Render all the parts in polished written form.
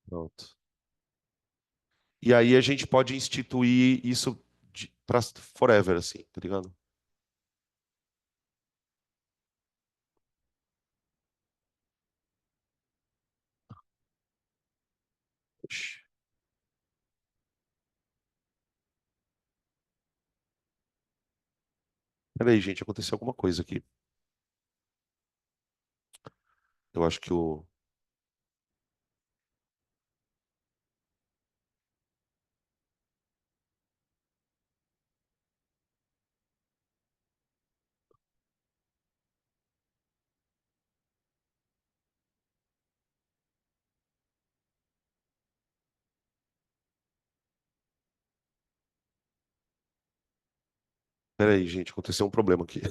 Pronto. E aí a gente pode instituir isso para forever, assim, tá ligado? Oxi. Peraí, gente, aconteceu alguma coisa aqui. Eu acho que o. Peraí, gente, aconteceu um problema aqui.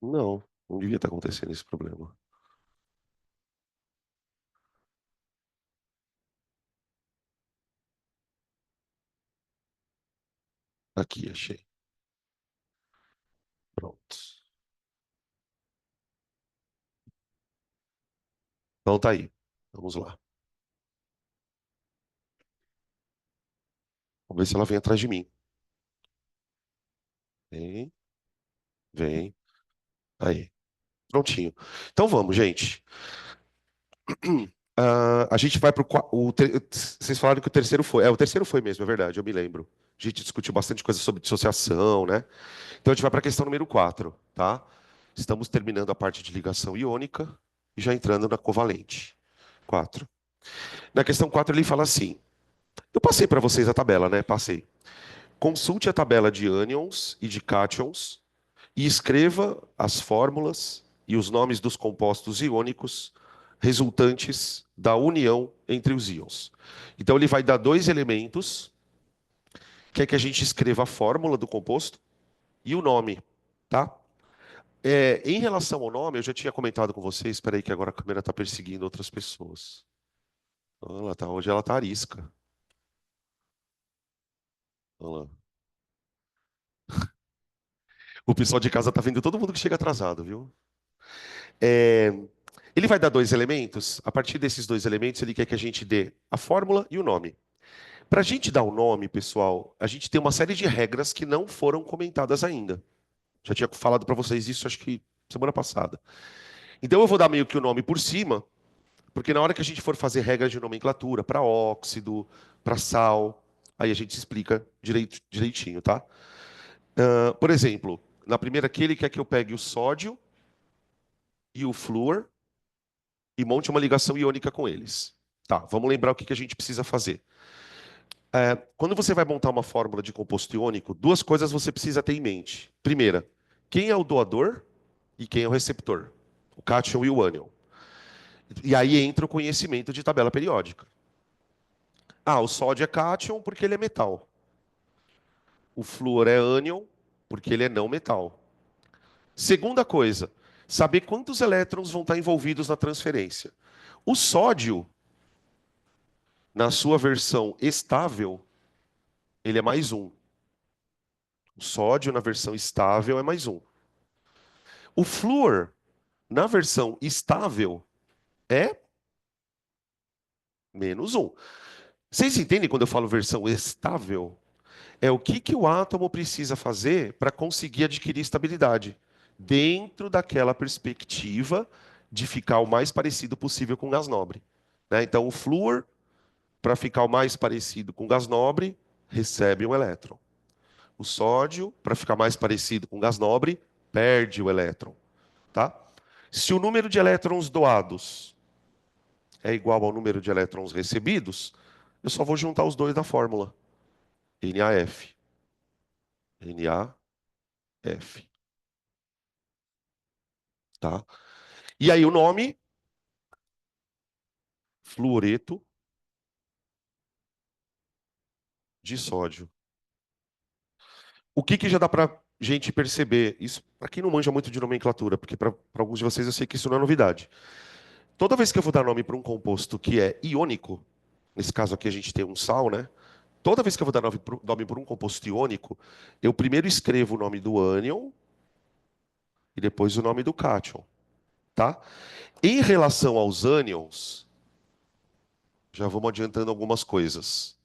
Não, não devia estar acontecendo esse problema. Aqui, achei. Pronto. Então tá aí. Vamos lá. Vamos ver se ela vem atrás de mim. Vem, vem. Aí. Prontinho. Então vamos, gente. A gente vai para vocês falaram que o terceiro foi. É, o terceiro foi mesmo, é verdade, eu me lembro. A gente discutiu bastante coisa sobre dissociação, né? Então a gente vai para a questão número 4, tá? Estamos terminando a parte de ligação iônica e já entrando na covalente. 4. Na questão 4 ele fala assim: eu passei para vocês a tabela, né? Passei. Consulte a tabela de ânions e de cátions e escreva as fórmulas e os nomes dos compostos iônicos resultantes da união entre os íons. Então ele vai dar dois elementos, quer que a gente escreva a fórmula do composto e o nome, tá? Em relação ao nome, eu já tinha comentado com vocês, espera aí que agora a câmera está perseguindo outras pessoas. Hoje ela tá arisca. Olha lá. O pessoal de casa tá vendo todo mundo que chega atrasado, viu? É, ele vai dar dois elementos. A partir desses dois elementos, ele quer que a gente dê a fórmula e o nome. Para a gente dar o nome, pessoal, a gente tem uma série de regras que não foram comentadas ainda. Já tinha falado para vocês isso, acho que semana passada. Então eu vou dar meio que o nome por cima, porque na hora que a gente for fazer regras de nomenclatura para óxido, para sal, aí a gente explica direitinho, tá? Por exemplo, na primeira aqui ele quer que eu pegue o sódio e o flúor e monte uma ligação iônica com eles. Tá, vamos lembrar o que a gente precisa fazer. Quando você vai montar uma fórmula de composto iônico, duas coisas você precisa ter em mente. Primeira, quem é o doador e quem é o receptor, o cátion e o ânion. E aí entra o conhecimento de tabela periódica. Ah, o sódio é cátion porque ele é metal. O flúor é ânion porque ele é não metal. Segunda coisa, saber quantos elétrons vão estar envolvidos na transferência. O sódio, na sua versão estável, ele é mais um. O sódio, na versão estável, é mais um. O flúor, na versão estável, é menos um. Vocês entendem quando eu falo versão estável? É o que o átomo precisa fazer para conseguir adquirir estabilidade, dentro daquela perspectiva de ficar o mais parecido possível com o gás nobre. Né? Então, o flúor, para ficar o mais parecido com o gás nobre, recebe um elétron. O sódio, para ficar mais parecido com o gás nobre, perde o elétron. Tá? Se o número de elétrons doados é igual ao número de elétrons recebidos, eu só vou juntar os dois da fórmula. NaF. NaF. Tá? E aí o nome, fluoreto de sódio. O que já dá para gente perceber? Isso, para quem não manja muito de nomenclatura, porque para alguns de vocês eu sei que isso não é novidade. Toda vez que eu vou dar nome para um composto que é iônico, nesse caso aqui a gente tem um sal, né? toda vez que eu vou dar nome para um composto iônico, eu primeiro escrevo o nome do ânion e depois o nome do cátion, tá? Em relação aos ânions, já vamos adiantando algumas coisas.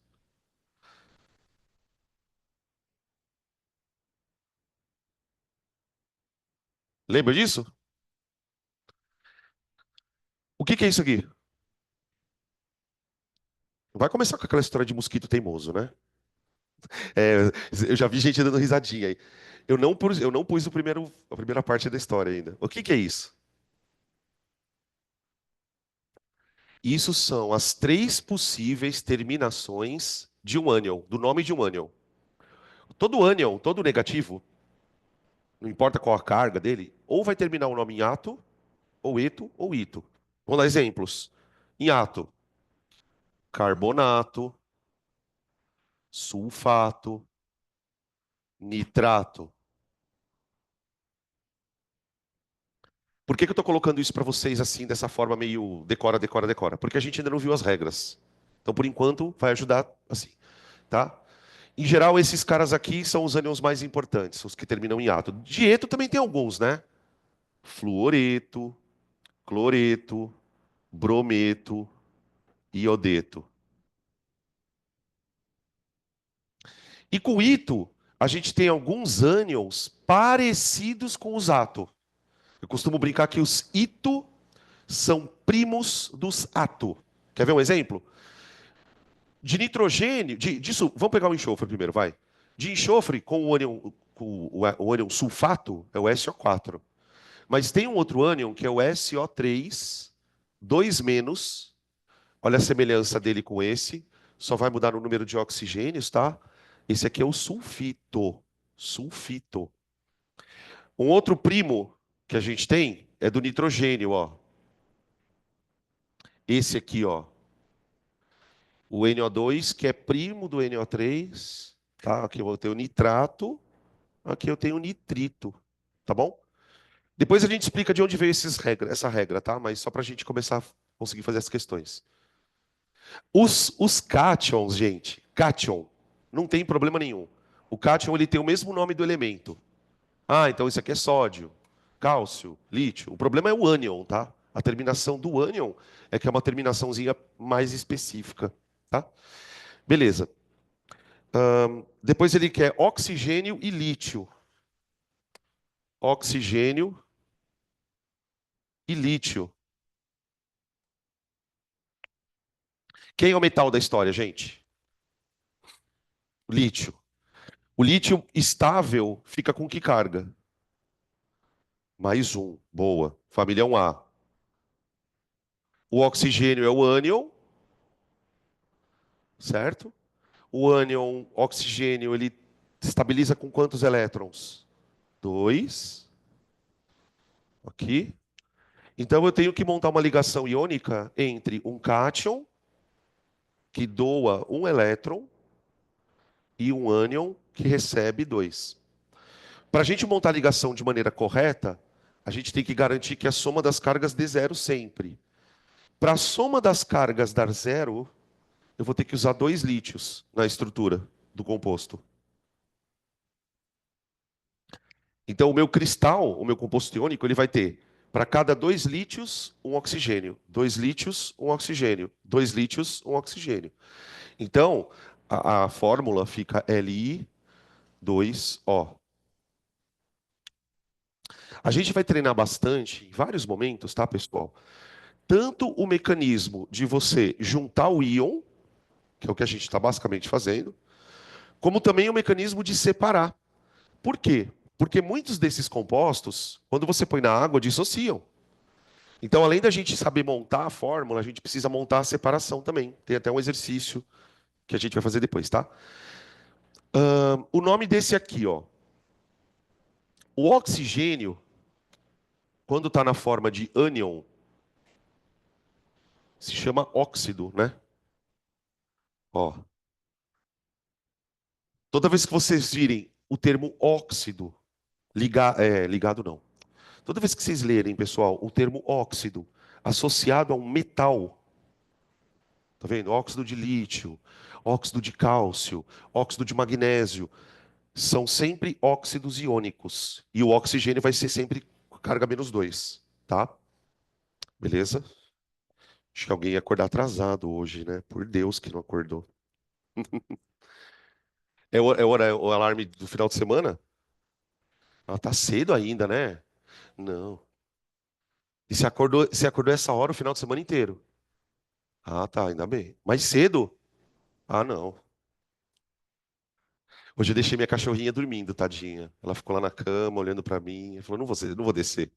Lembra disso? O que que é isso aqui? Vai começar com aquela história de mosquito teimoso, né? É, eu já vi gente dando risadinha aí. Eu não pus a primeira parte da história ainda. O que que é isso? Isso são as três possíveis terminações de um ânion, do nome de um ânion. Todo ânion, todo negativo, não importa qual a carga dele, ou vai terminar o nome em ato, ou eto, ou ito. Vamos dar exemplos. Em ato, carbonato, sulfato, nitrato. Por que que eu estou colocando isso para vocês assim, dessa forma meio decora, decora, decora? Porque a gente ainda não viu as regras. Então, por enquanto, vai ajudar assim, tá? Em geral, esses caras aqui são os ânions mais importantes, os que terminam em ato. Dieto também tem alguns, né? Fluoreto, cloreto, brometo, iodeto. E com ito, a gente tem alguns ânions parecidos com os ato. Eu costumo brincar que os ito são primos dos ato. Quer ver um exemplo? De nitrogênio, vamos pegar o enxofre primeiro, vai. De enxofre com o ânion sulfato é o SO4. Mas tem um outro ânion que é o SO3, 2 menos. Olha a semelhança dele com esse. Só vai mudar o número de oxigênios, tá? Esse aqui é o sulfito. Sulfito. Um outro primo que a gente tem é do nitrogênio, ó. Esse aqui, ó. O NO2, que é primo do NO3, tá? Aqui eu vou ter o nitrato, aqui eu tenho o nitrito, tá bom? Depois a gente explica de onde veio essa regra, tá? Mas só para a gente começar a conseguir fazer as questões. Os cátions, gente, cátion, não tem problema nenhum. O cátion ele tem o mesmo nome do elemento. Ah, então isso aqui é sódio, cálcio, lítio. O problema é o ânion, tá? A terminação do ânion é que é uma terminaçãozinha mais específica, tá? Beleza. Depois ele quer oxigênio e lítio. Oxigênio e lítio. Quem é o metal da história, gente? Lítio. O lítio estável fica com que carga? Mais um. Boa. Família 1A. O oxigênio é o ânion, certo? O ânion, oxigênio, ele estabiliza com quantos elétrons? Dois. Aqui. Então eu tenho que montar uma ligação iônica entre um cátion, que doa um elétron, e um ânion, que recebe dois. Para a gente montar a ligação de maneira correta, a gente tem que garantir que a soma das cargas dê zero sempre. Para a soma das cargas dar zero, eu vou ter que usar dois lítios na estrutura do composto. Então, o meu cristal, o meu composto iônico, ele vai ter, para cada dois lítios, um oxigênio. Dois lítios, um oxigênio. Dois lítios, um oxigênio. Então, a fórmula fica Li2O. A gente vai treinar bastante, em vários momentos, tá, pessoal? Tanto o mecanismo de você juntar o íon, que é o que a gente está basicamente fazendo, como também o mecanismo de separar. Por quê? Porque muitos desses compostos, quando você põe na água, dissociam. Então, além da gente saber montar a fórmula, a gente precisa montar a separação também. Tem até um exercício que a gente vai fazer depois, tá? O nome desse aqui, ó. O oxigênio, quando está na forma de ânion, se chama óxido, né? Ó. Toda vez que vocês virem o termo óxido, ligado não. Toda vez que vocês lerem, pessoal, o termo óxido associado a um metal, tá vendo? Óxido de lítio, óxido de cálcio, óxido de magnésio, são sempre óxidos iônicos. E o oxigênio vai ser sempre carga -2, tá? Beleza? Acho que alguém ia acordar atrasado hoje, né? Por Deus que não acordou. É o alarme do final de semana? Ah, tá cedo ainda, né? Não. E você acordou essa hora o final de semana inteiro? Ah, tá, ainda bem. Mais cedo? Ah, não. Hoje eu deixei minha cachorrinha dormindo, tadinha. Ela ficou lá na cama, olhando pra mim. Ela falou, não vou descer.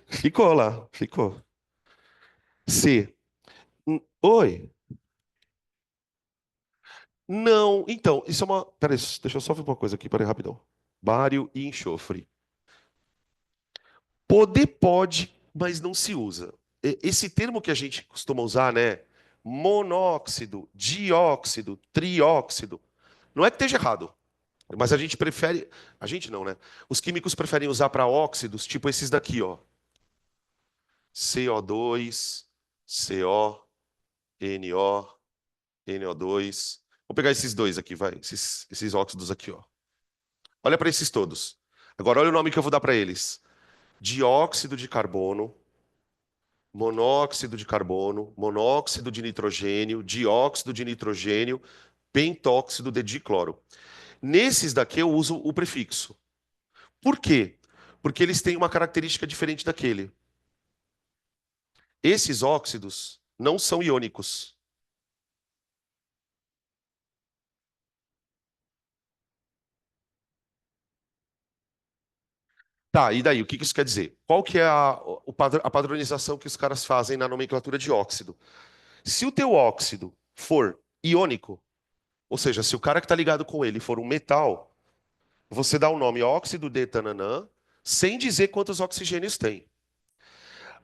Ficou lá, ficou. C. Oi. Não, então, isso é uma. Peraí, deixa eu só ver uma coisa aqui, peraí, rapidão. Bário e enxofre. Poder pode, mas não se usa. Esse termo que a gente costuma usar, né? Monóxido, dióxido, trióxido. Não é que esteja errado, mas a gente prefere. A gente não, né? Os químicos preferem usar para óxidos, tipo esses daqui, ó. CO2, CO, NO, NO2. Vou pegar esses dois aqui, vai. Esses óxidos aqui, ó. Olha para esses todos. Agora olha o nome que eu vou dar para eles: dióxido de carbono, monóxido de carbono, monóxido de nitrogênio, dióxido de nitrogênio, pentóxido de dicloro. Nesses daqui eu uso o prefixo. Por quê? Porque eles têm uma característica diferente daquele. Esses óxidos não são iônicos. Tá, e daí? O que isso quer dizer? Qual que é a padronização que os caras fazem na nomenclatura de óxido? Se o teu óxido for iônico, ou seja, se o cara que está ligado com ele for um metal, você dá o nome óxido de tananã, sem dizer quantos oxigênios tem.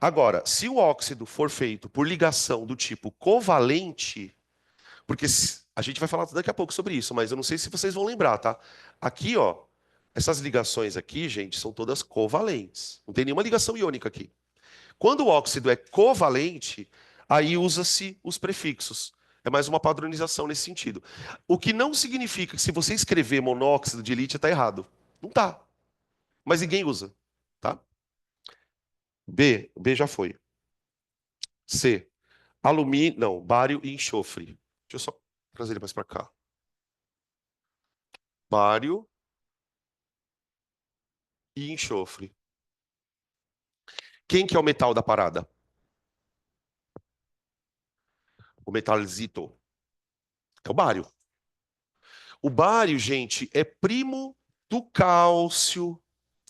Agora, se o óxido for feito por ligação do tipo covalente, porque a gente vai falar daqui a pouco sobre isso, mas eu não sei se vocês vão lembrar, tá? Aqui, ó, essas ligações aqui, gente, são todas covalentes. Não tem nenhuma ligação iônica aqui. Quando o óxido é covalente, aí usa-se os prefixos. É mais uma padronização nesse sentido. O que não significa que se você escrever monóxido de lítio está errado. Não tá. Mas ninguém usa, tá? B já foi. C, alumínio, não, bário e enxofre. Deixa eu só trazer ele mais para cá. Bário e enxofre. Quem que é o metal da parada? O metalzito. É o bário. O bário, gente, é primo do cálcio,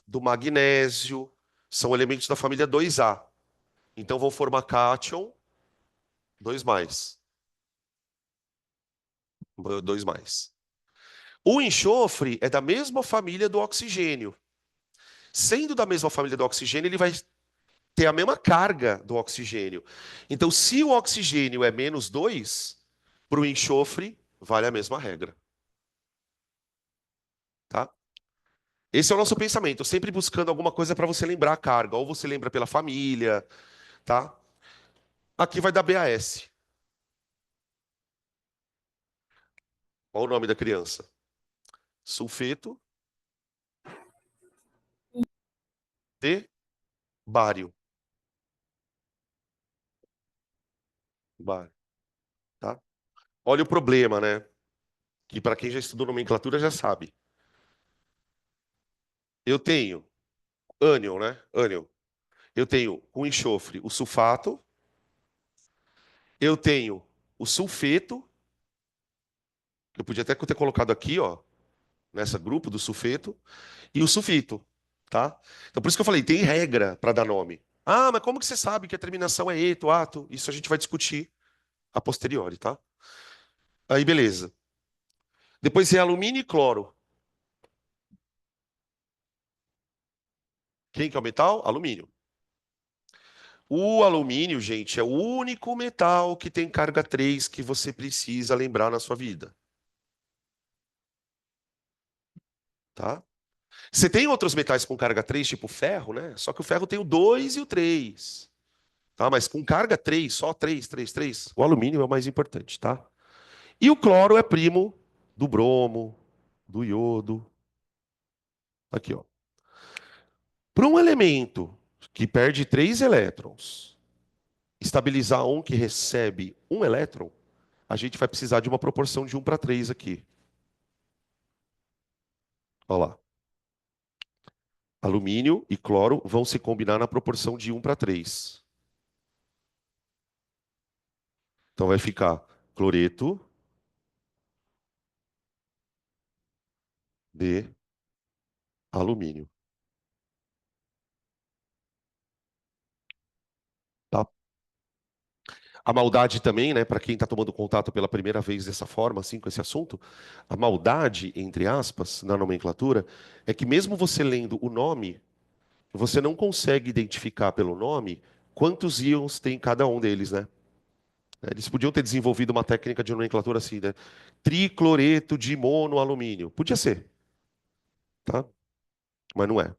do magnésio. São elementos da família 2A. Então vão formar cátion, 2 mais. 2 mais. O enxofre é da mesma família do oxigênio. Sendo da mesma família do oxigênio, ele vai ter a mesma carga do oxigênio. Então, se o oxigênio é -2, para o enxofre, vale a mesma regra. Tá? Esse é o nosso pensamento, sempre buscando alguma coisa para você lembrar a carga. Ou você lembra pela família, tá? Aqui vai dar BAS. Qual o nome da criança? Sulfeto de bário. Bário, tá? Olha o problema, né? Que para quem já estudou nomenclatura já sabe. Eu tenho ânion, né? Ânion. Eu tenho com enxofre o sulfato, eu tenho o sulfeto, que eu podia até ter colocado aqui, ó, nessa grupo do sulfeto, e o sulfito, tá? Então por isso que eu falei, tem regra para dar nome. Ah, mas como que você sabe que a terminação é eto, ato? Isso a gente vai discutir a posteriori, tá? Aí beleza. Depois é alumínio e cloro. Quem que é o metal? Alumínio. O alumínio, gente, é o único metal que tem carga 3 que você precisa lembrar na sua vida, tá? Você tem outros metais com carga 3, tipo ferro, né? Só que o ferro tem o 2 e o 3, tá? Mas com carga 3, só 3, 3, 3, o alumínio é o mais importante, tá? E o cloro é primo do bromo, do iodo. Aqui, ó. Para um elemento que perde 3 elétrons, estabilizar um que recebe 1 elétron, a gente vai precisar de uma proporção de 1 para 3 aqui. Olha lá. Alumínio e cloro vão se combinar na proporção de 1 para 3. Então vai ficar cloreto de alumínio. Tá? A maldade também, né, para quem está tomando contato pela primeira vez dessa forma, assim, com esse assunto, a maldade, entre aspas, na nomenclatura, é que mesmo você lendo o nome, você não consegue identificar pelo nome quantos íons tem cada um deles, né? Eles podiam ter desenvolvido uma técnica de nomenclatura assim, né? Tricloreto de monoalumínio. Podia ser, tá? Mas não é.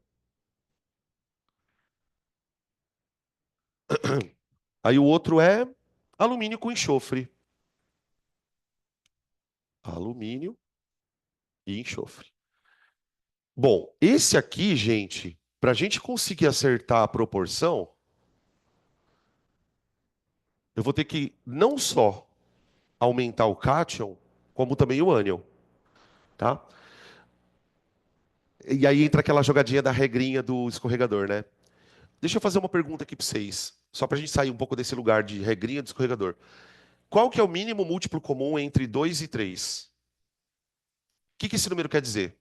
Aí o outro é alumínio com enxofre. Alumínio e enxofre. Bom, esse aqui, gente, para a gente conseguir acertar a proporção, eu vou ter que não só aumentar o cátion, como também o ânion, tá? E aí entra aquela jogadinha da regrinha do escorregador, né? Deixa eu fazer uma pergunta aqui para vocês, só para a gente sair um pouco desse lugar de regrinha do escorregador. Qual que é o mínimo múltiplo comum entre 2 e 3? O que esse número quer dizer?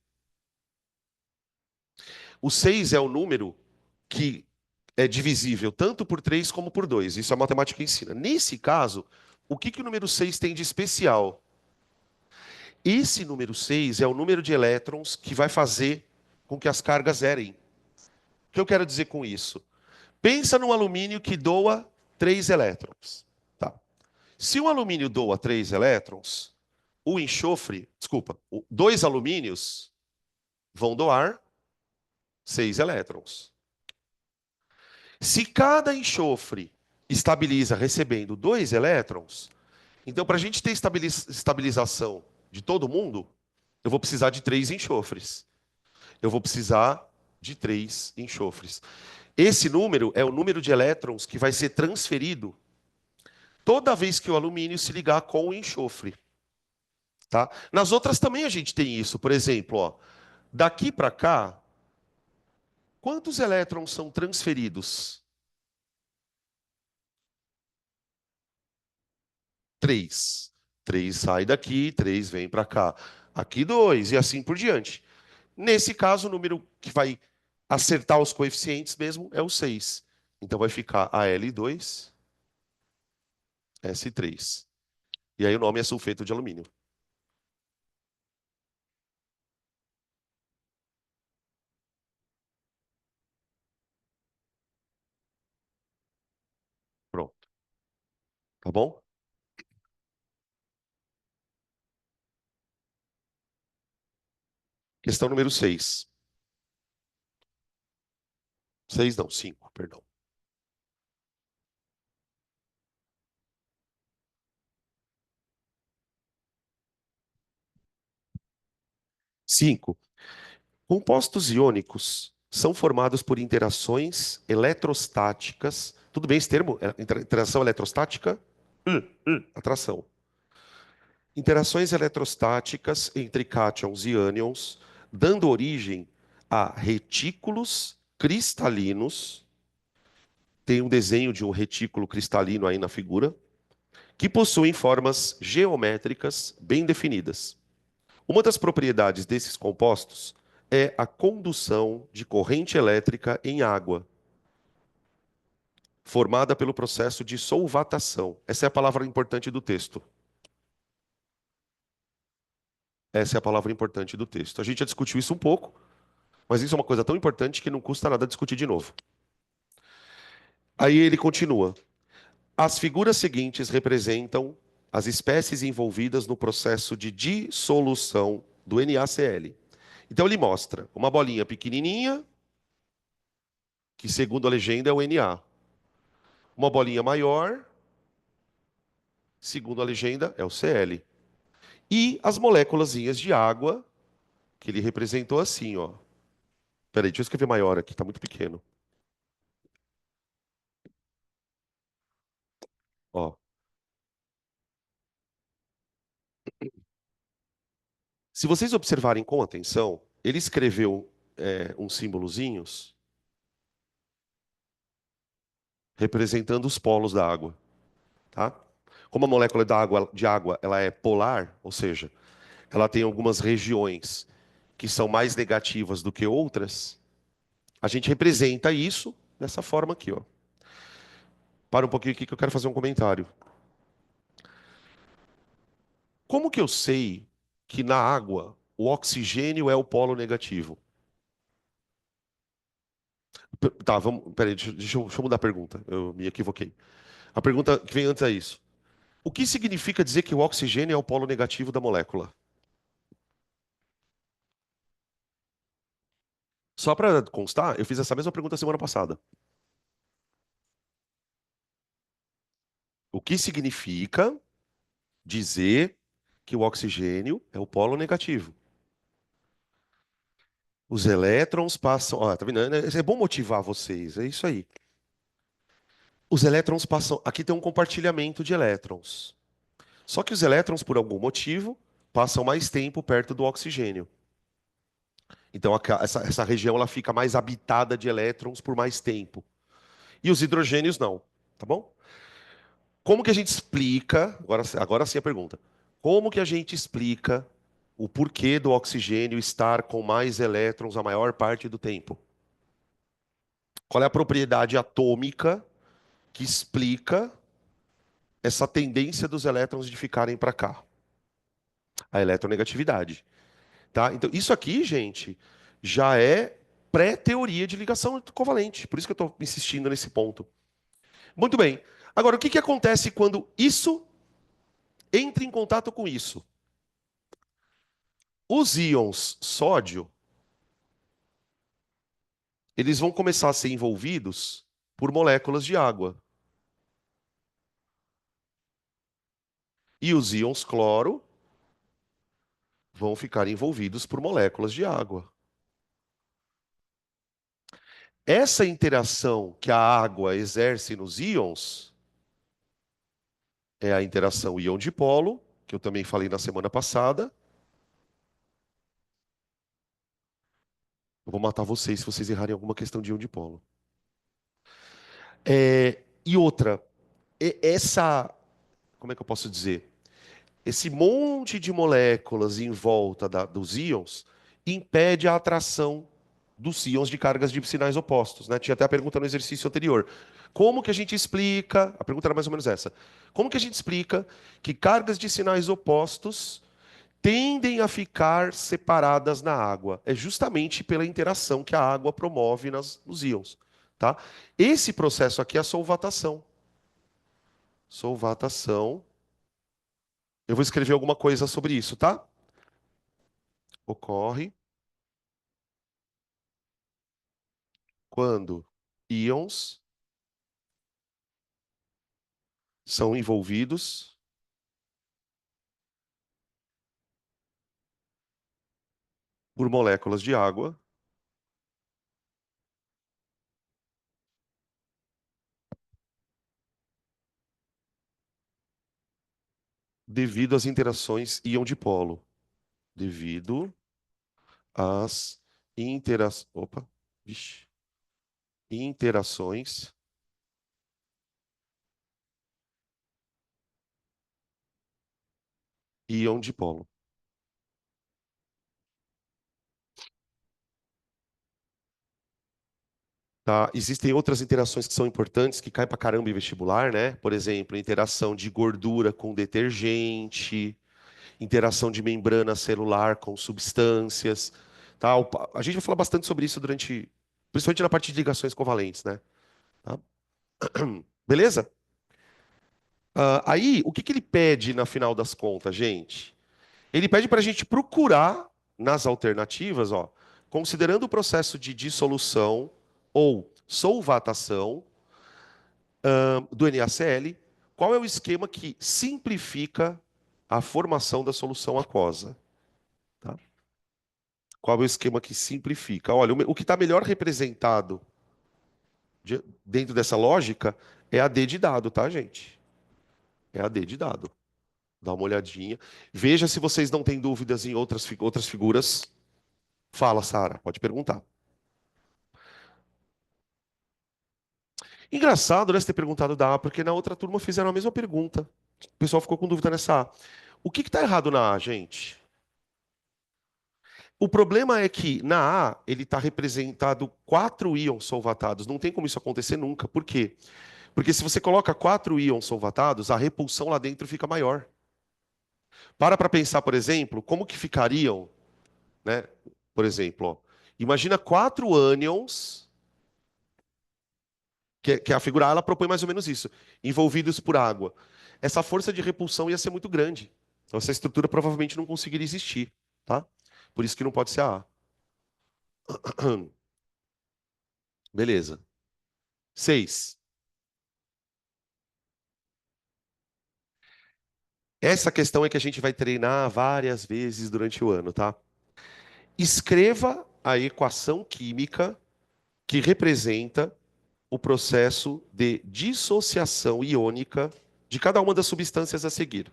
O 6 é o número que é divisível tanto por 3 como por 2. Isso a matemática ensina. Nesse caso, o que o número 6 tem de especial? Esse número 6 é o número de elétrons que vai fazer com que as cargas zerem. O que eu quero dizer com isso? Pensa num alumínio que doa 3 elétrons. Tá. Se o alumínio doa 3 elétrons, o enxofre, desculpa, 2 alumínios vão doar 6 elétrons. Se cada enxofre estabiliza recebendo 2 elétrons, então para a gente ter estabilização de todo mundo, eu vou precisar de 3 enxofres. Eu vou precisar de 3 enxofres. Esse número é o número de elétrons que vai ser transferido toda vez que o alumínio se ligar com o enxofre. Tá? Nas outras também a gente tem isso. Por exemplo, ó, daqui para cá, quantos elétrons são transferidos? 3. 3 sai daqui, 3 vem para cá. Aqui 2 e assim por diante. Nesse caso, o número que vai acertar os coeficientes mesmo é o 6. Então vai ficar Al2, S3. E aí o nome é sulfeto de alumínio. Pronto. Tá bom? Questão número 6. 6 não, 5, perdão. 5. Compostos iônicos são formados por interações eletrostáticas. Tudo bem esse termo? Interação eletrostática? Atração. Interações eletrostáticas entre cátions e ânions, dando origem a retículos cristalinos. Tem um desenho de um retículo cristalino aí na figura, que possuem formas geométricas bem definidas. Uma das propriedades desses compostos é a condução de corrente elétrica em água, formada pelo processo de solvatação. Essa é a palavra importante do texto. Essa é a palavra importante do texto. A gente já discutiu isso um pouco, mas isso é uma coisa tão importante que não custa nada discutir de novo. Aí ele continua. As figuras seguintes representam as espécies envolvidas no processo de dissolução do NaCl. Então ele mostra uma bolinha pequenininha, que segundo a legenda é o Na. Uma bolinha maior, segundo a legenda, é o Cl. E as moléculazinhas de água, que ele representou assim, ó. Peraí, deixa eu escrever maior aqui, tá muito pequeno. Ó. Se vocês observarem com atenção, ele escreveu uns símbolozinhos representando os polos da água, tá? Como a molécula de água, ela é polar, ou seja, ela tem algumas regiões que são mais negativas do que outras, a gente representa isso dessa forma aqui, ó. Para um pouquinho aqui que eu quero fazer um comentário. Como que eu sei que na água o oxigênio é o polo negativo? Tá, vamos. Peraí, deixa eu mudar a pergunta. Eu me equivoquei. A pergunta que vem antes é isso. O que significa dizer que o oxigênio é o polo negativo da molécula? Só para constar, eu fiz essa mesma pergunta semana passada. O que significa dizer que o oxigênio é o polo negativo? Os elétrons passam. Ó, tá vendo? É bom motivar vocês, é isso aí. Os elétrons passam. Aqui tem um compartilhamento de elétrons. Só que os elétrons, por algum motivo, passam mais tempo perto do oxigênio. Então, essa região ela fica mais habitada de elétrons por mais tempo. E os hidrogênios não, tá bom? Como que a gente explica, agora sim a pergunta, como que a gente explica o porquê do oxigênio estar com mais elétrons a maior parte do tempo? Qual é a propriedade atômica que explica essa tendência dos elétrons de ficarem para cá? A eletronegatividade. Tá? Então, isso aqui, gente, já é pré-teoria de ligação covalente. Por isso que eu estou insistindo nesse ponto. Muito bem. Agora, o que que acontece quando isso entra em contato com isso? Os íons sódio, eles vão começar a ser envolvidos por moléculas de água. E os íons cloro vão ficar envolvidos por moléculas de água. Essa interação que a água exerce nos íons é a interação íon-dipolo, que eu também falei na semana passada. Eu vou matar vocês se vocês errarem alguma questão de íon-dipolo. E outra, como é que eu posso dizer? Esse monte de moléculas em volta dos íons impede a atração dos íons de cargas de sinais opostos, né? Tinha até a pergunta no exercício anterior. Como que a gente explica? A pergunta era mais ou menos essa. Como que a gente explica que cargas de sinais opostos tendem a ficar separadas na água? É justamente pela interação que a água promove nos íons, tá? Esse processo aqui é a solvatação. Solvatação. Eu vou escrever alguma coisa sobre isso, tá? Ocorre quando íons são envolvidos por moléculas de água devido às interações íon-dipolo. Devido às opa, vixe, interações íon-dipolo. Tá? Existem outras interações que são importantes, que caem pra caramba em vestibular, né? Por exemplo, interação de gordura com detergente, interação de membrana celular com substâncias. Tá? A gente vai falar bastante sobre isso principalmente na parte de ligações covalentes, né? Tá? Beleza? Aí, o que que ele pede na final das contas, gente? Ele pede para a gente procurar nas alternativas, ó, considerando o processo de dissolução ou solvatação do NaCl, qual é o esquema que simplifica a formação da solução aquosa. Tá? Qual é o esquema que simplifica? Olha, o que está melhor representado dentro dessa lógica é a D de dado, tá, gente? É a D de dado. Dá uma olhadinha. Veja se vocês não têm dúvidas em outras figuras. Fala, Sara, pode perguntar. Engraçado, né, você ter perguntado da A, porque na outra turma fizeram a mesma pergunta. O pessoal ficou com dúvida nessa A. O que está errado na A, gente? O problema é que na A ele está representado quatro íons solvatados. Não tem como isso acontecer nunca. Por quê? Porque se você coloca quatro íons solvatados, a repulsão lá dentro fica maior. Para pensar, por exemplo, como que ficariam, né? Por exemplo, ó, imagina quatro ânions, que a figura A ela propõe mais ou menos isso, envolvidos por água. Essa força de repulsão ia ser muito grande. Então essa estrutura provavelmente não conseguiria existir, tá? Por isso que não pode ser a A. Beleza. 6. Essa questão é que a gente vai treinar várias vezes durante o ano, tá? Escreva a equação química que representa o processo de dissociação iônica de cada uma das substâncias a seguir.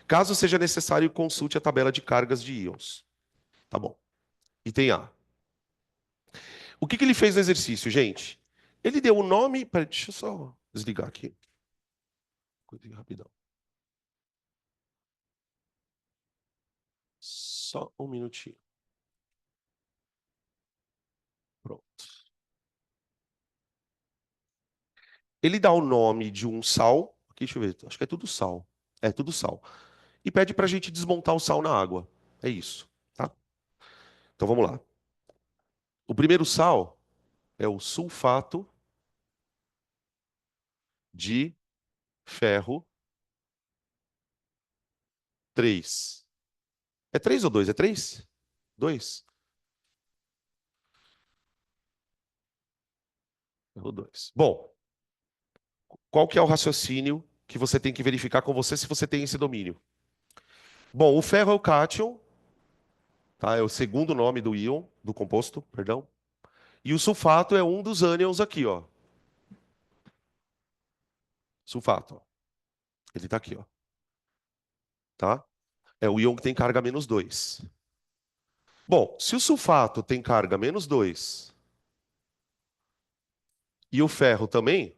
Caso seja necessário, consulte a tabela de cargas de íons. Tá bom. Item A. O que ele fez no exercício, gente? Ele deu o nome. Peraí, deixa eu só desligar aqui. Coisinha rapidão. Só um minutinho. Pronto. Ele dá o nome de um sal. Aqui, deixa eu ver. Acho que é tudo sal. É tudo sal. E pede para a gente desmontar o sal na água. É isso, tá? Então vamos lá. O primeiro sal é o sulfato de ferro 3. É 3 ou 2? É 3? 2. Ferro 2. Bom, qual que é o raciocínio que você tem que verificar com você se você tem esse domínio? Bom, o ferro é o cátion, tá? É o segundo nome do íon, do composto, perdão. E o sulfato é um dos ânions aqui, ó. Sulfato, ó. Ele tá aqui, ó. Tá? É o íon que tem carga -2. Bom, se o sulfato tem carga -2 e o ferro também,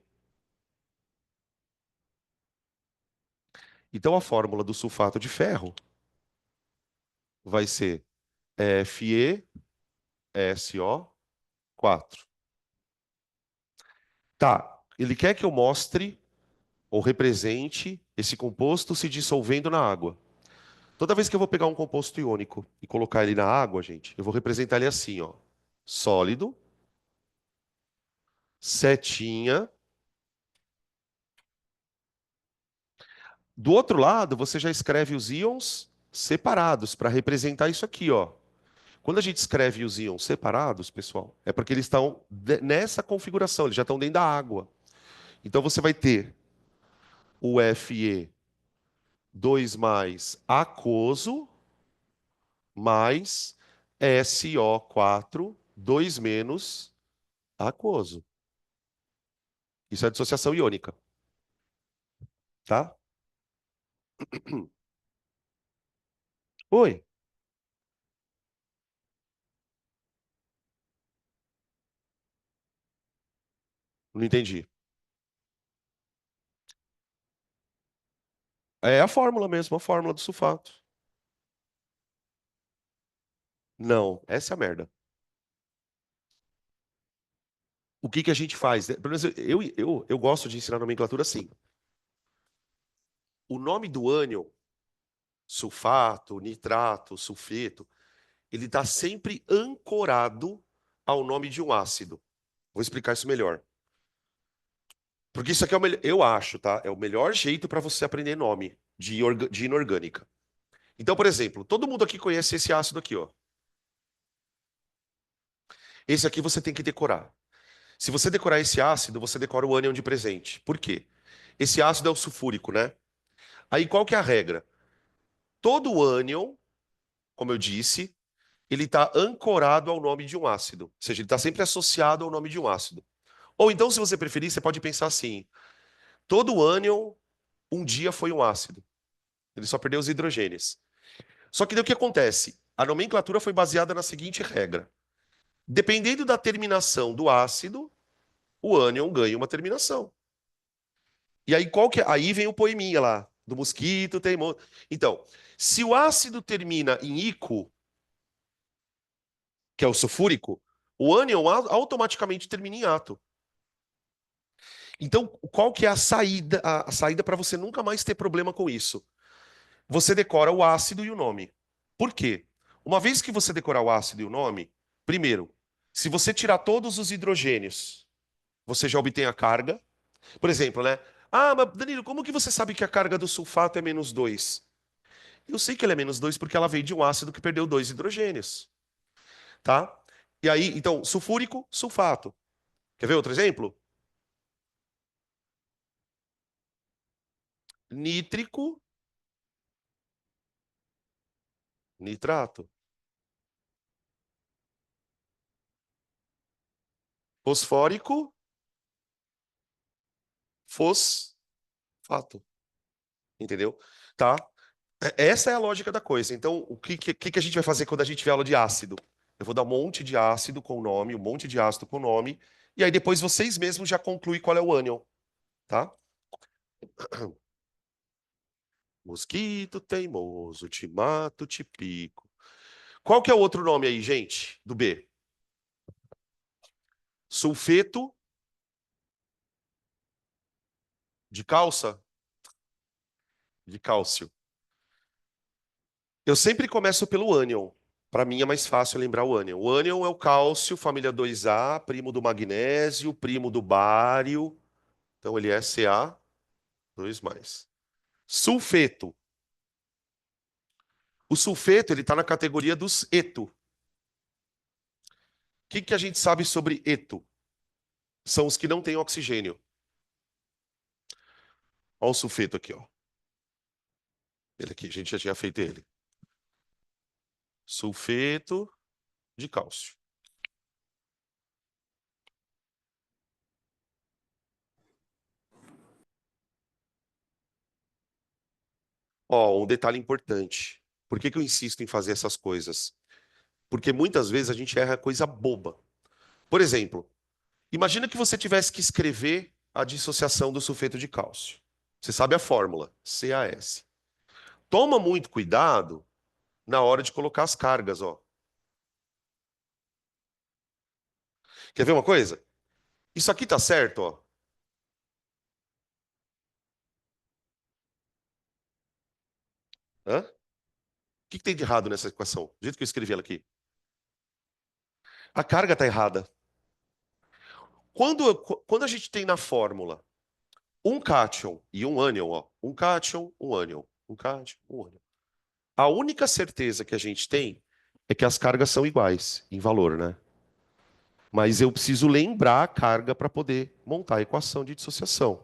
então a fórmula do sulfato de ferro vai ser FeSO4. Tá, ele quer que eu mostre ou represente esse composto se dissolvendo na água. Toda vez que eu vou pegar um composto iônico e colocar ele na água, gente, eu vou representar ele assim, ó. Sólido, setinha. Do outro lado, você já escreve os íons separados para representar isso aqui, ó. Quando a gente escreve os íons separados, pessoal, é porque eles estão nessa configuração, eles já estão dentro da água. Então você vai ter o Fe2 mais aquoso mais SO4 2 menos aquoso. Isso é dissociação iônica, tá? Oi, não entendi. É a fórmula mesmo, a fórmula do sulfato. Não, essa é a merda. O que que a gente faz? Pelo menos eu gosto de ensinar nomenclatura assim. O nome do ânion, sulfato, nitrato, sulfeto, ele está sempre ancorado ao nome de um ácido. Vou explicar isso melhor. Porque isso aqui é o melhor, eu acho, tá? É o melhor jeito para você aprender nome de inorgânica. Então, por exemplo, todo mundo aqui conhece esse ácido aqui, ó. Esse aqui você tem que decorar. Se você decorar esse ácido, você decora o ânion de presente. Por quê? Esse ácido é o sulfúrico, né? Aí qual que é a regra? todo ânion, como eu disse, ele está ancorado ao nome de um ácido. Ou seja, ele está sempre associado ao nome de um ácido. Ou então, se você preferir, você pode pensar assim: todo ânion um dia foi um ácido. Ele só perdeu os hidrogênios. Só que daí o que acontece? A nomenclatura foi baseada na seguinte regra: dependendo da terminação do ácido, o ânion ganha uma terminação. E aí qual que é? Aí vem o poeminha lá, do mosquito teimoso. Então, se o ácido termina em ico, que é o sulfúrico, o ânion automaticamente termina em ato. Então, qual que é a saída? A saída para você nunca mais ter problema com isso? Você decora o ácido e o nome. Por quê? Uma vez que você decorar o ácido e o nome, primeiro, se você tirar todos os hidrogênios, você já obtém a carga. Por exemplo, né? Ah, mas Danilo, como que você sabe que a carga do sulfato é -2? Eu sei que ela é -2 porque ela veio de um ácido que perdeu dois hidrogênios, tá? E aí, então, sulfúrico, sulfato. Quer ver outro exemplo? Nítrico, nitrato. Fosfórico, fosfato. Entendeu? Tá? Essa é a lógica da coisa. Então, o que a gente vai fazer quando a gente tiver aula de ácido? Eu vou dar um monte de ácido com nome, um monte de ácido com nome, e aí depois vocês mesmos já concluem qual é o ânion, tá? Mosquito teimoso, te mato, te pico. Qual que é o outro nome aí, gente, do B? Sulfeto de calça? De cálcio. Eu sempre começo pelo ânion. Para mim é mais fácil lembrar o ânion. O ânion é o cálcio, família 2A, primo do magnésio, primo do bário. Então ele é Ca2+. Sulfeto. O sulfeto ele está na categoria dos eto. O que a gente sabe sobre eto? São os que não têm oxigênio. Olha o sulfeto aqui, ó. Ele aqui, a gente já tinha feito ele. Sulfeto de cálcio. Ó, um detalhe importante. Por que eu insisto em fazer essas coisas? Porque muitas vezes a gente erra coisa boba. Por exemplo, imagina que você tivesse que escrever a dissociação do sulfeto de cálcio. Você sabe a fórmula, CaS. Toma muito cuidado na hora de colocar as cargas, ó. Quer ver uma coisa? Isso aqui tá certo, ó. Hã? O que tem de errado nessa equação? Do jeito que eu escrevi ela aqui. A carga tá errada. Quando a gente tem na fórmula um cátion e um ânion, ó. Um cátion, um ânion. Um cátion, um ânion. A única certeza que a gente tem é que as cargas são iguais em valor, né? Mas eu preciso lembrar a carga para poder montar a equação de dissociação.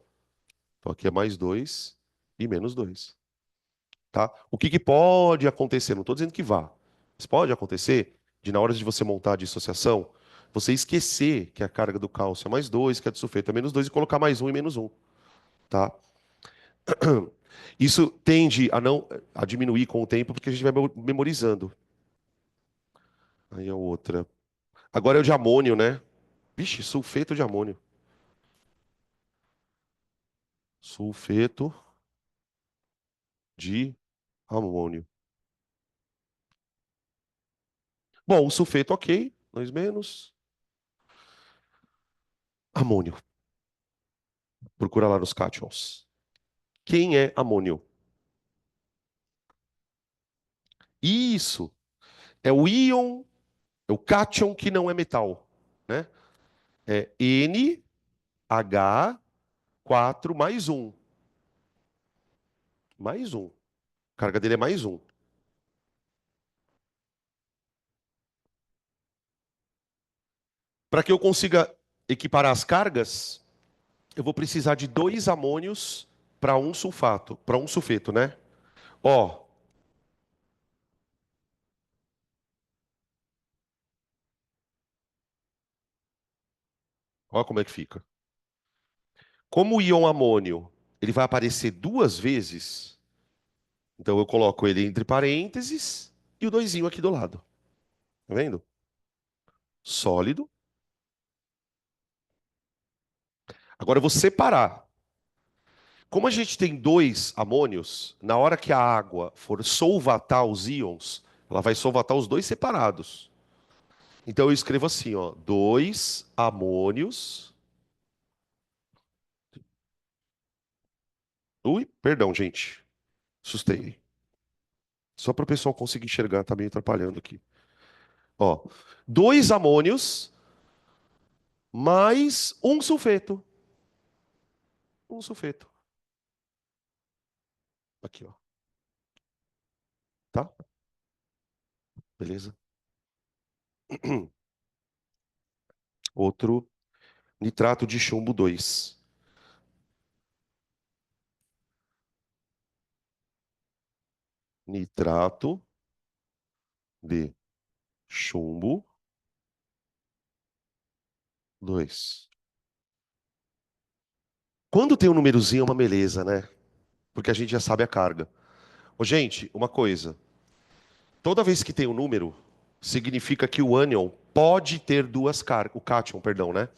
Então aqui é +2 e -2. Tá? O que pode acontecer? Não estou dizendo que vá. Mas pode acontecer de, na hora de você montar a dissociação, você esquecer que a carga do cálcio é +2, que a do sulfeto é -2 e colocar +1 e -1. Tá? Isso tende a diminuir com o tempo, porque a gente vai memorizando. Aí a outra. Agora é o de amônio, né? Vixe, sulfeto de amônio. Sulfeto de amônio. Bom, o sulfeto, ok. 2 menos. Amônio. Procura lá nos cátions. Quem é amônio? Isso. É o íon, é o cátion que não é metal, né? É NH4 mais um. Mais um. A carga dele é +1. Para que eu consiga equiparar as cargas, eu vou precisar de 2 amônios para um sulfato, para um sulfeto, né? Ó, Olha como é que fica. Como o íon amônio, ele vai aparecer duas vezes, então eu coloco ele entre parênteses e o doisinho aqui do lado. Tá vendo? Sólido. Agora eu vou separar. Como a gente tem dois amônios, na hora que a água for solvatar os íons, ela vai solvatar os dois separados. Então eu escrevo assim, ó, dois amônios. Ui, perdão, gente. Assustei. Só para o pessoal conseguir enxergar, tá meio atrapalhando aqui. Ó, dois amônios mais um sulfeto. Um sulfeto. Aqui, ó. Tá? Beleza? Outro nitrato de chumbo 2. Nitrato de chumbo 2. Quando tem um númerozinho é uma beleza, né? Porque a gente já sabe a carga. Ô, gente, uma coisa. Toda vez que tem um número, significa que o ânion pode ter duas cargas. O cátion, perdão, né?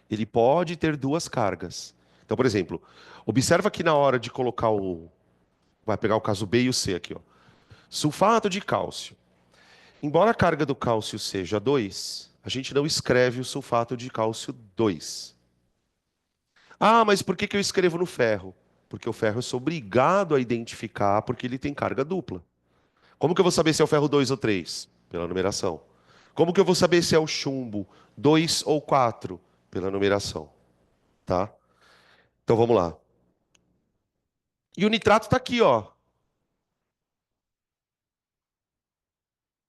Ele pode ter duas cargas. Então, por exemplo, observa que na hora de colocar o. Vai pegar o caso B e o C aqui, ó. Sulfato de cálcio. Embora a carga do cálcio seja 2, a gente não escreve o sulfato de cálcio 2. Ah, mas por que que eu escrevo no ferro? Porque o ferro eu sou obrigado a identificar porque ele tem carga dupla. Como que eu vou saber se é o ferro 2 ou 3? Pela numeração. Como que eu vou saber se é o chumbo 2 ou 4? Pela numeração, tá? Então vamos lá. E o nitrato está aqui, ó.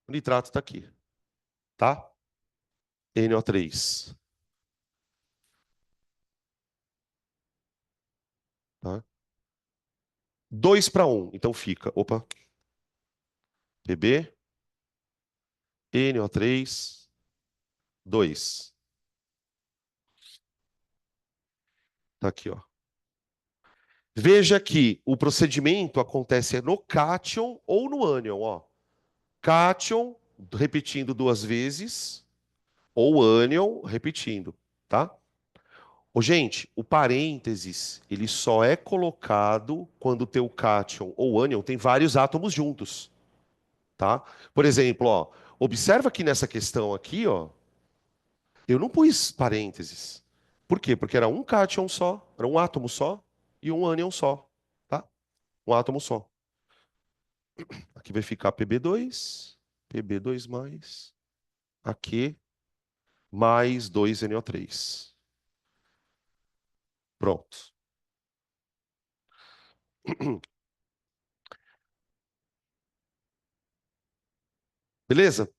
O nitrato está aqui, tá? NO3, tá? 2 para 1, então fica, opa, Pb, NO3, 2. Tá aqui, ó. Veja que o procedimento acontece no cátion ou no ânion, ó. Cátion, repetindo duas vezes, ou ânion, repetindo, tá? Ô, gente, o parênteses, ele só é colocado quando o teu cátion ou ânion tem vários átomos juntos, tá? Por exemplo, ó, observa que nessa questão aqui, ó, eu não pus parênteses. Por quê? Porque era um cátion só, era um átomo só e um ânion só, tá? Um átomo só. Aqui vai ficar Pb2 mais, aqui, mais 2NO3. Pronto. Beleza?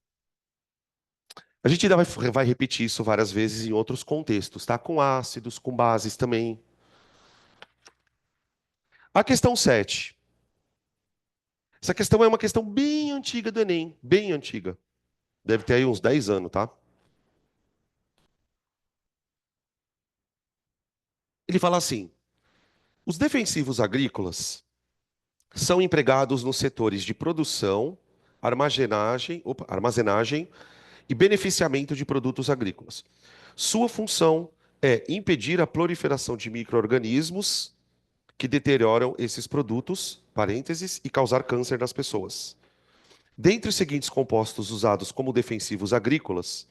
A gente ainda vai repetir isso várias vezes em outros contextos, tá? Com ácidos, com bases também. A questão 7. Essa questão é uma questão bem antiga do Enem, bem antiga. Deve ter aí uns 10 anos, tá? Ele fala assim: os defensivos agrícolas são empregados nos setores de produção, armazenagem e beneficiamento de produtos agrícolas. Sua função é impedir a proliferação de micro-organismos que deterioram esses produtos, parênteses, e causar câncer nas pessoas. Dentre os seguintes compostos usados como defensivos agrícolas,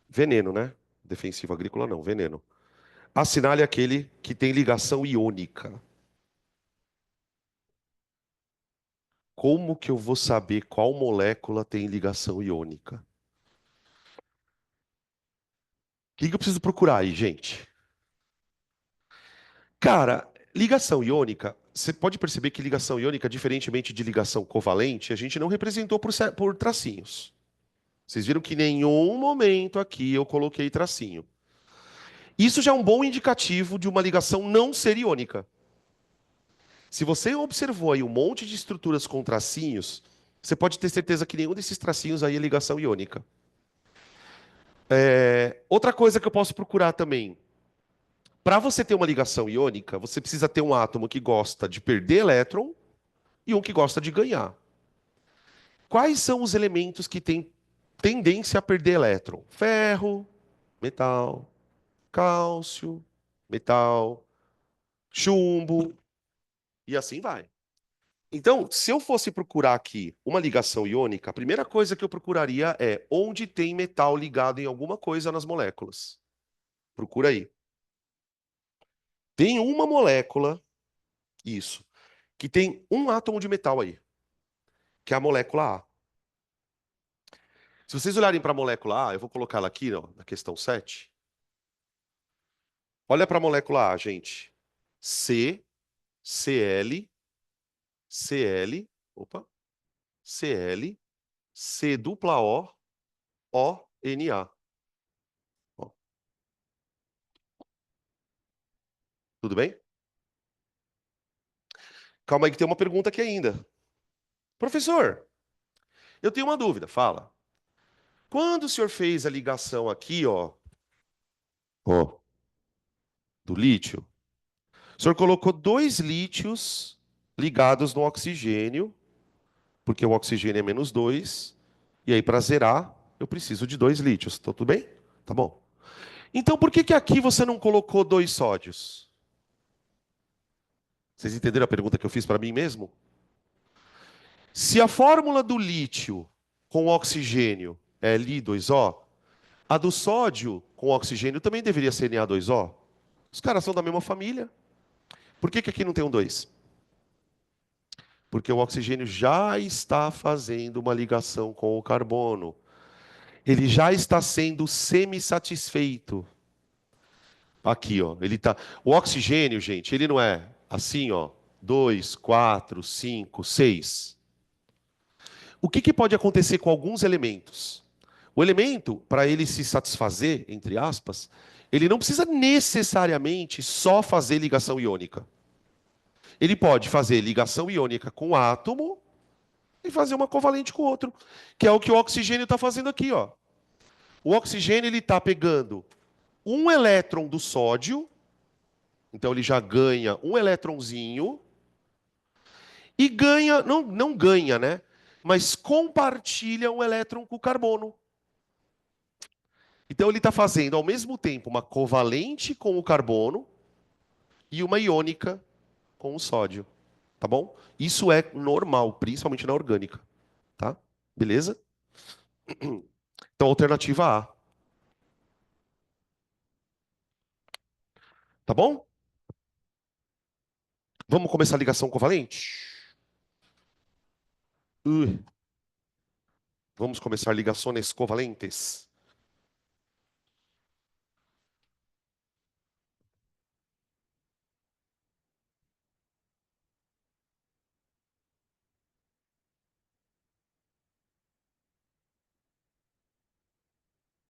veneno, né? Defensivo agrícola não, veneno. Assinale aquele que tem ligação iônica. Como que eu vou saber qual molécula tem ligação iônica? O que que eu preciso procurar aí, gente? Cara, ligação iônica, você pode perceber que ligação iônica, diferentemente de ligação covalente, a gente não representou por tracinhos. Vocês viram que em nenhum momento aqui eu coloquei tracinho. Isso já é um bom indicativo de uma ligação não ser iônica. Se você observou aí um monte de estruturas com tracinhos, você pode ter certeza que nenhum desses tracinhos aí é ligação iônica. Outra coisa que eu posso procurar também. Para você ter uma ligação iônica, você precisa ter um átomo que gosta de perder elétron e um que gosta de ganhar. Quais são os elementos que têm tendência a perder elétron? Ferro, metal, cálcio, metal, chumbo e assim vai. Então, se eu fosse procurar aqui uma ligação iônica, a primeira coisa que eu procuraria é onde tem metal ligado em alguma coisa nas moléculas. Procura aí. Tem uma molécula, isso, que tem um átomo de metal aí, que é a molécula A. Se vocês olharem para a molécula A, eu vou colocar ela aqui, ó, na questão 7. Olha para a molécula A, gente. C, Cl, Cl, opa, Cl, C dupla O, O, N, A. Ó, tudo bem? Calma aí que tem uma pergunta aqui ainda. Professor, eu tenho uma dúvida, fala. Quando o senhor fez a ligação aqui, ó, do lítio, o senhor colocou dois lítios ligados no oxigênio, porque o oxigênio é -2, e aí para zerar, eu preciso de dois lítios. Tá tudo bem? Tá bom. Então por que que aqui você não colocou dois sódios? Vocês entenderam a pergunta que eu fiz para mim mesmo? Se a fórmula do lítio com oxigênio é Li2O, a do sódio com oxigênio também deveria ser Na2O. Os caras são da mesma família. Por que que aqui não tem um 2? Porque o oxigênio já está fazendo uma ligação com o carbono. Ele já está sendo semi-satisfeito. Aqui, ó, ele tá. O oxigênio, gente, ele não é assim, ó, 2, 4, 5, 6. O que que pode acontecer com alguns elementos? O elemento, para ele se satisfazer, entre aspas, ele não precisa necessariamente só fazer ligação iônica. Ele pode fazer ligação iônica com o átomo e fazer uma covalente com o outro, que é o que o oxigênio está fazendo aqui, ó. O oxigênio ele está pegando um elétron do sódio, então ele já ganha um elétronzinho e ganha, não ganha, né? Mas compartilha um elétron com o carbono. Então ele está fazendo ao mesmo tempo uma covalente com o carbono e uma iônica com o sódio, tá bom? Isso é normal, principalmente na orgânica, tá? Beleza? Então alternativa A, tá bom? Vamos começar a ligação covalente? Uh, Vamos começar ligações covalentes.